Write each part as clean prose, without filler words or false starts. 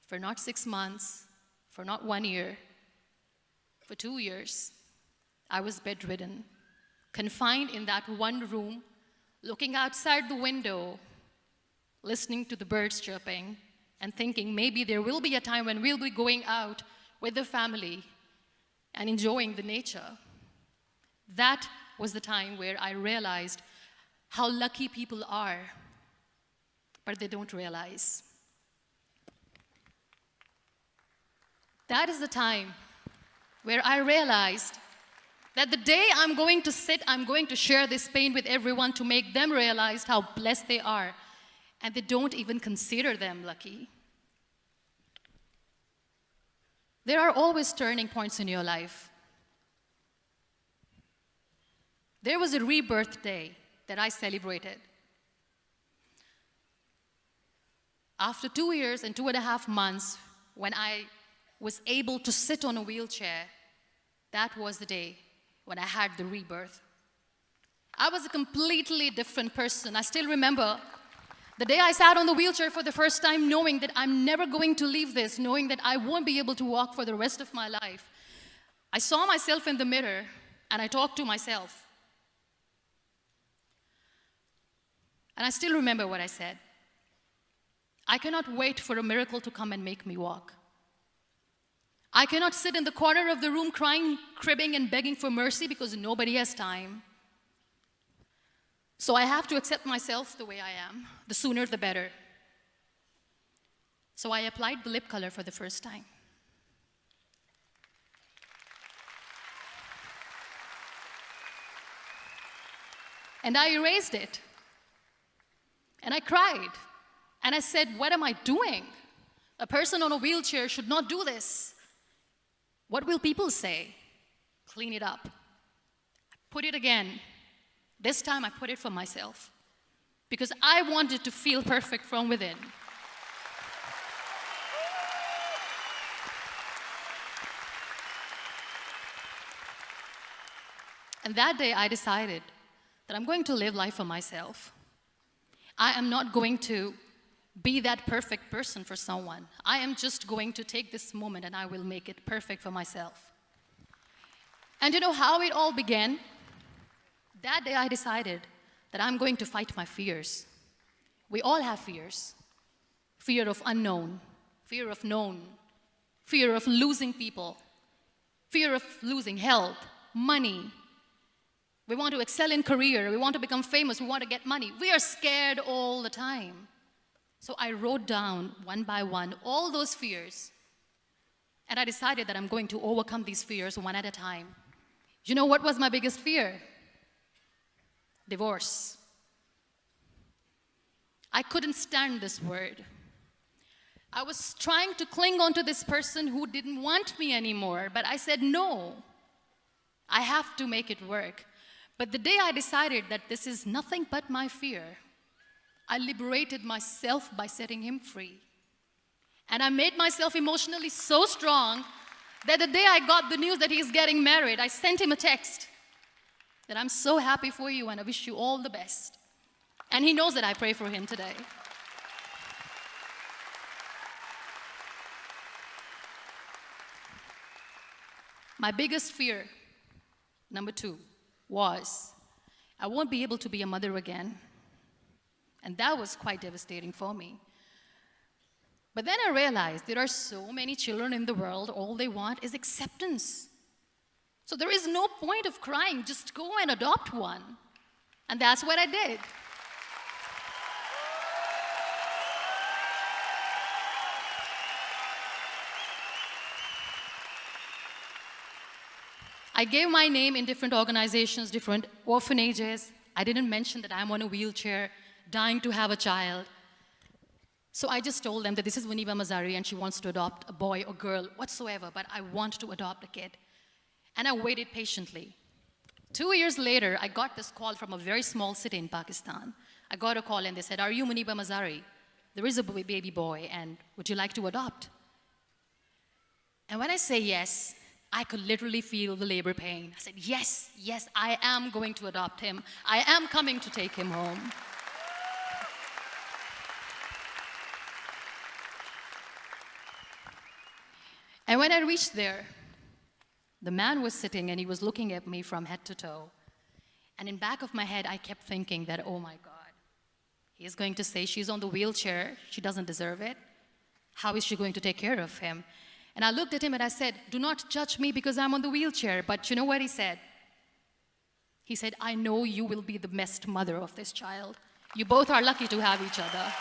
for not 6 months, for not 1 year, for 2 years, I was bedridden, confined in that one room, looking outside the window, listening to the birds chirping, and thinking maybe there will be a time when we'll be going out with the family and enjoying the nature. That was the time where I realized how lucky people are, but they don't realize. That is the time where I realized that the day I'm going to share this pain with everyone to make them realize how blessed they are, and they don't even consider them lucky. There are always turning points in your life. There was a rebirthday that I celebrated. After 2 years and 2.5 months, when I was able to sit on a wheelchair, that was the day when I had the rebirth. I was a completely different person. I still remember the day I sat on the wheelchair for the first time, knowing that I'm never going to leave this, knowing that I won't be able to walk for the rest of my life. I saw myself in the mirror and I talked to myself. And I still remember what I said. I cannot wait for a miracle to come and make me walk. I cannot sit in the corner of the room crying, cribbing, and begging for mercy because nobody has time. So I have to accept myself the way I am. The sooner, the better. So I applied the lip color for the first time. And I erased it. And I cried. And I said, what am I doing? A person on a wheelchair should not do this. What will people say? Clean it up. Put it again. This time I put it for myself because I wanted to feel perfect from within. And that day I decided that I'm going to live life for myself. I am not going to be that perfect person for someone. I am just going to take this moment and I will make it perfect for myself. And you know how it all began? That day I decided that I'm going to fight my fears. We all have fears. Fear of unknown, fear of known, fear of losing people, fear of losing health, money. We want to excel in career, we want to become famous, we want to get money. We are scared all the time. So I wrote down one by one all those fears, and I decided that I'm going to overcome these fears one at a time. You know what was my biggest fear? Divorce. I couldn't stand this word. I was trying to cling on to this person who didn't want me anymore, but I said, no, I have to make it work. But the day I decided that this is nothing but my fear, I liberated myself by setting him free. And I made myself emotionally so strong that the day I got the news that he's getting married, I sent him a text that I'm so happy for you and I wish you all the best. And he knows that I pray for him today. My biggest fear, number 2, was I won't be able to be a mother again. And that was quite devastating for me. But then I realized there are so many children in the world, all they want is acceptance. So there is no point of crying, just go and adopt one. And that's what I did. I gave my name in different organizations, different orphanages. I didn't mention that I'm on a wheelchair, dying to have a child. So I just told them that this is Muniba Mazari and she wants to adopt a boy or girl whatsoever, but I want to adopt a kid. And I waited patiently. 2 years later, I got this call from a very small city in Pakistan. I got a call and they said, are you Muniba Mazari? There is a baby boy and would you like to adopt? And when I say yes, I could literally feel the labor pain. I said, yes, yes, I am going to adopt him. I am coming to take him home. And when I reached there, the man was sitting and he was looking at me from head to toe. And in back of my head, I kept thinking that, oh my God, he's going to say she's on the wheelchair, she doesn't deserve it. How is she going to take care of him? And I looked at him and I said, do not judge me because I'm on the wheelchair. But you know what he said? He said, I know you will be the best mother of this child. You both are lucky to have each other.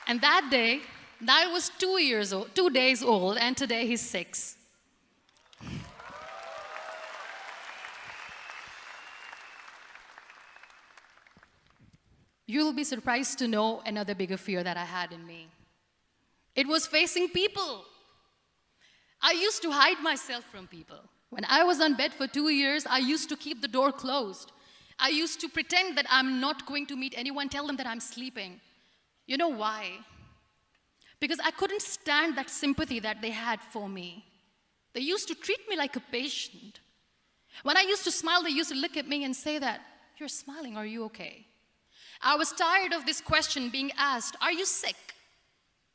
And that day, that was 2 days old, and today he's 6. You'll be surprised to know another bigger fear that I had in me. It was facing people. I used to hide myself from people. When I was on bed for 2 years, I used to keep the door closed. I used to pretend that I'm not going to meet anyone, tell them that I'm sleeping. You know why? Because I couldn't stand that sympathy that they had for me. They used to treat me like a patient. When I used to smile, they used to look at me and say that, you're smiling, are you okay? I was tired of this question being asked, are you sick?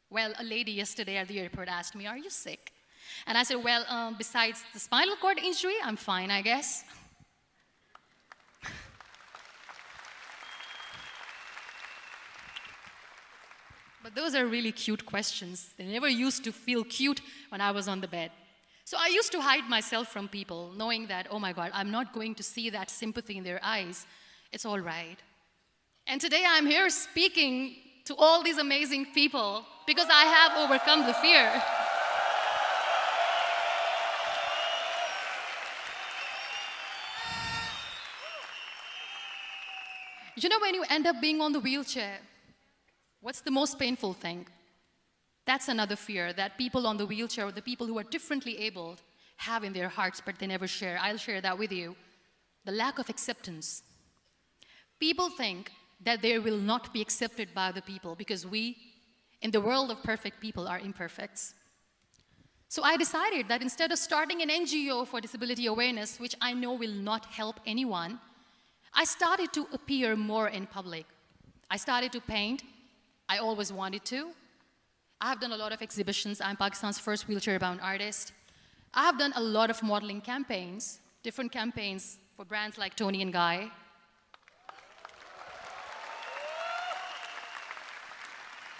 Well, a lady yesterday at the airport asked me, are you sick? And I said, well, besides the spinal cord injury, I'm fine, I guess. But those are really cute questions. They never used to feel cute when I was on the bed. So I used to hide myself from people, knowing that, oh my God, I'm not going to see that sympathy in their eyes. It's all right. And today I'm here speaking to all these amazing people because I have overcome the fear. You know, when you end up being on the wheelchair, what's the most painful thing? That's another fear that people on the wheelchair, or the people who are differently abled, have in their hearts, but they never share. I'll share that with you. The lack of acceptance. People think that they will not be accepted by the people because we, in the world of perfect people, are imperfects. So I decided that instead of starting an NGO for disability awareness, which I know will not help anyone, I started to appear more in public. I started to paint. I always wanted to. I have done a lot of exhibitions. I'm Pakistan's first wheelchair-bound artist. I have done a lot of modeling campaigns, different campaigns for brands like Tony and Guy.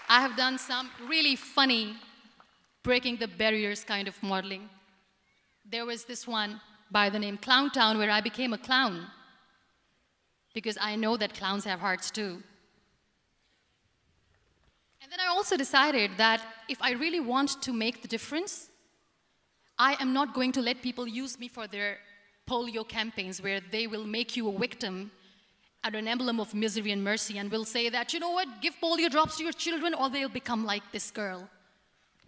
I have done some really funny, breaking the barriers kind of modeling. There was this one by the name Clown Town where I became a clown because I know that clowns have hearts too. And then I also decided that if I really want to make the difference, I am not going to let people use me for their polio campaigns where they will make you a victim and an emblem of misery and mercy and will say that, you know what, give polio drops to your children or they'll become like this girl.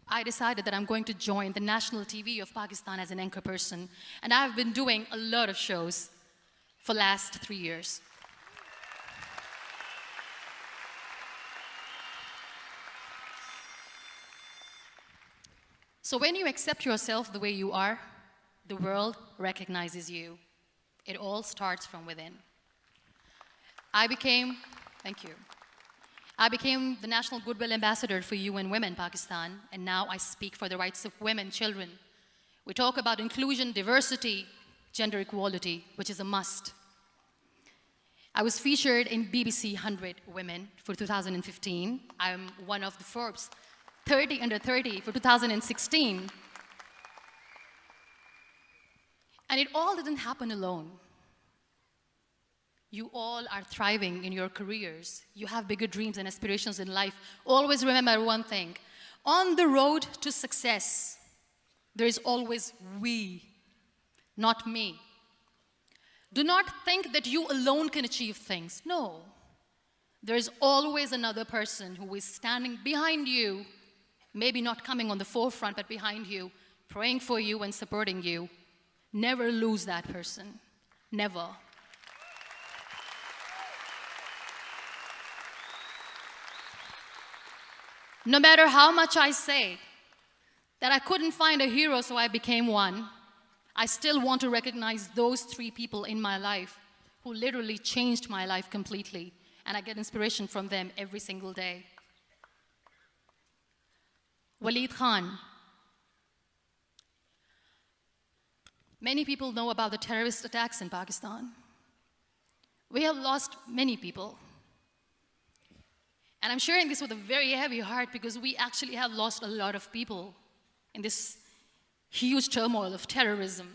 I decided that I'm going to join the national TV of Pakistan as an anchor person. And I've been doing a lot of shows for the last 3 years. So when you accept yourself the way you are, the world recognizes you. It all starts from within. Thank you. I became the National Goodwill Ambassador for UN Women Pakistan, and now I speak for the rights of women, children. We talk about inclusion, diversity, gender equality, which is a must. I was featured in BBC 100 Women for 2015. I'm one of the Forbes 30 under 30 for 2016. And it all didn't happen alone. You all are thriving in your careers. You have bigger dreams and aspirations in life. Always remember one thing. On the road to success, there is always we, not me. Do not think that you alone can achieve things. No. There is always another person who is standing behind you, maybe not coming on the forefront, but behind you, praying for you and supporting you. Never lose that person. Never. No matter how much I say that I couldn't find a hero, so I became one, I still want to recognize those 3 people in my life who literally changed my life completely. and I get inspiration from them every single day. Waleed Khan. Many people know about the terrorist attacks in Pakistan. We have lost many people. And I'm sharing this with a very heavy heart because we actually have lost a lot of people in this huge turmoil of terrorism.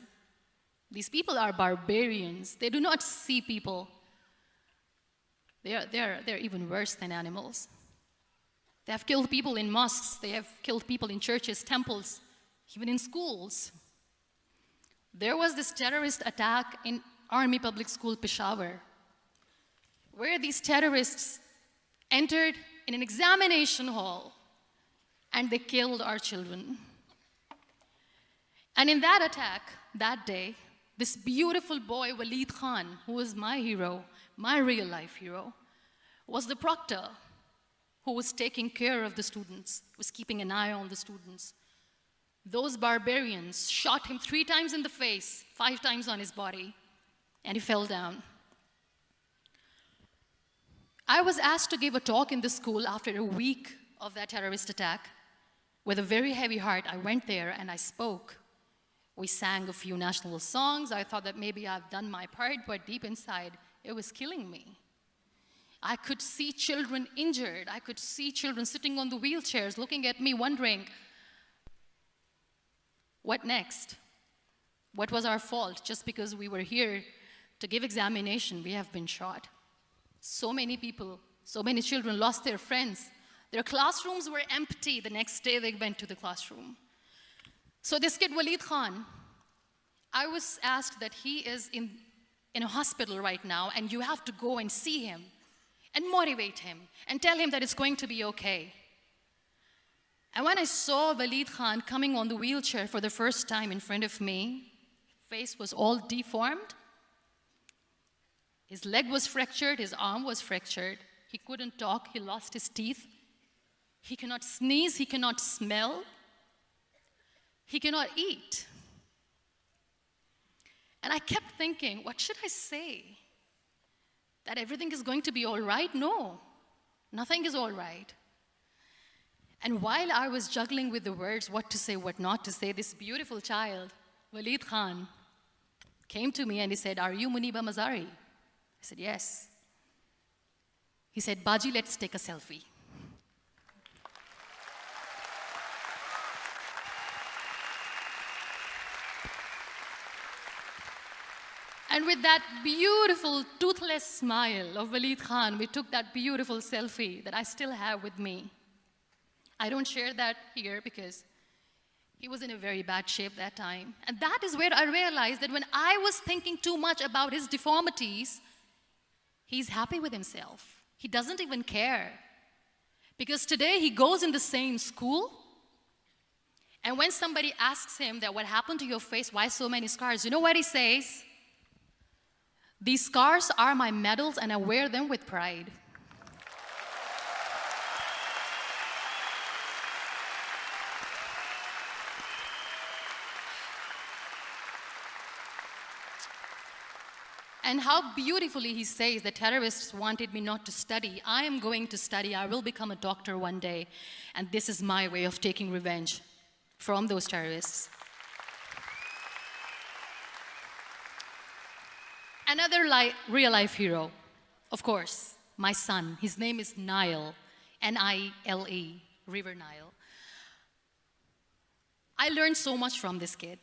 These people are barbarians. They do not see people. They're even worse than animals. They have killed people in mosques. They have killed people in churches, temples, even in schools. There was this terrorist attack in Army Public School, Peshawar, where these terrorists entered in an examination hall and they killed our children. And in that attack, that day, this beautiful boy, Waleed Khan, who was my hero, my real life hero, was the proctor who was taking care of the students, was keeping an eye on the students. Those barbarians shot him 3 times in the face, 5 times on his body, and he fell down. I was asked to give a talk in the school after a week of that terrorist attack. With a very heavy heart, I went there and I spoke. We sang a few national songs. I thought that maybe I've done my part, but deep inside, it was killing me. I could see children injured. I could see children sitting on the wheelchairs, looking at me, wondering, what next? What was our fault? Just because we were here to give examination, we have been shot. So many people, so many children lost their friends. Their classrooms were empty. The next day they went to the classroom. So this kid, Waleed Khan, I was asked that he is in a hospital right now, and you have to go and see him and motivate him and tell him that it's going to be okay. And when I saw Waleed Khan coming on the wheelchair for the first time in front of me, face was all deformed. His leg was fractured, his arm was fractured. He couldn't talk, he lost his teeth. He cannot sneeze, he cannot smell. He cannot eat. And I kept thinking, what should I say? That everything is going to be all right? No, nothing is all right. And while I was juggling with the words, what to say, what not to say, this beautiful child, Waleed Khan, came to me and he said, "Are you Muniba Mazari?" I said, "Yes." He said, "Baji, let's take a selfie." And with that beautiful, toothless smile of Waleed Khan, we took that beautiful selfie that I still have with me. I don't share that here because he was in a very bad shape that time. And that is where I realized that when I was thinking too much about his deformities, he's happy with himself. He doesn't even care. Because today he goes in the same school, and when somebody asks him that what happened to your face, why so many scars, you know what he says? "These scars are my medals and I wear them with pride." And how beautifully he says that terrorists wanted me not to study. I am going to study. I will become a doctor one day. And this is my way of taking revenge from those terrorists. Another real-life hero, of course, my son. His name is Nile, N-I-L-E, River Nile. I learned so much from this kid.